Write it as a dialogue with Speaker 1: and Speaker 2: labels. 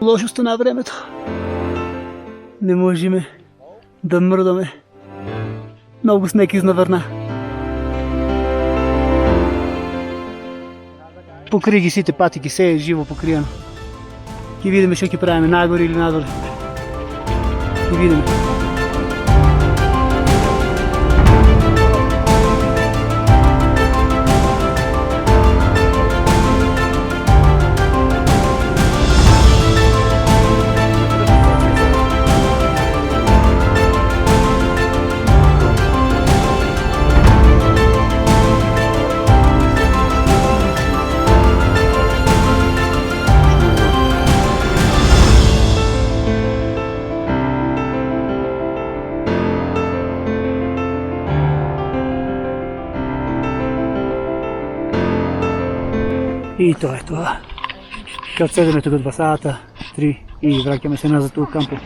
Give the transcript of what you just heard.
Speaker 1: Лошо стана времето. Не можем да мръдаме. Много снег изнавърна. Покри ги сите патики, се е живо покриено. И видим ще ги правим нагоре или надоле. И видим. И това е това. Kad sedeme тук 2 сата, 3 и вракаме се назад у кампу.